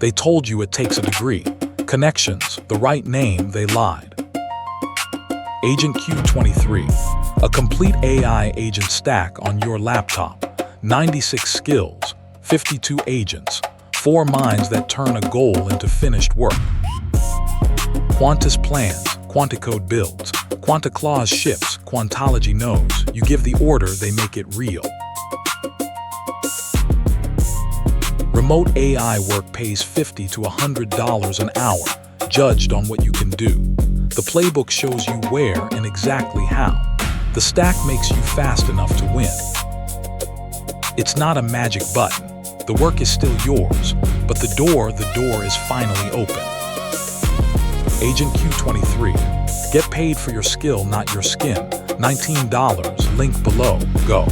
They told you it takes a degree. Connections, the right name, they lied. AGENT-Q23, a complete AI agent stack on your laptop. 96 skills, 52 agents, 4 minds that turn a goal into finished work. QUANTUS plans, QUANTI-CODE builds, QUANTA-CLAUSE ships, QUANTOLOGY knows. You give the order, they make it real. Remote AI work pays $50 to $100 an hour, judged on what you can do. The playbook shows you where and exactly how. The stack makes you fast enough to win. It's not a magic button. The work is still yours, but the door is finally open. AGENT-Q23. Get paid for your skill, not your skin. $19, link below. Go.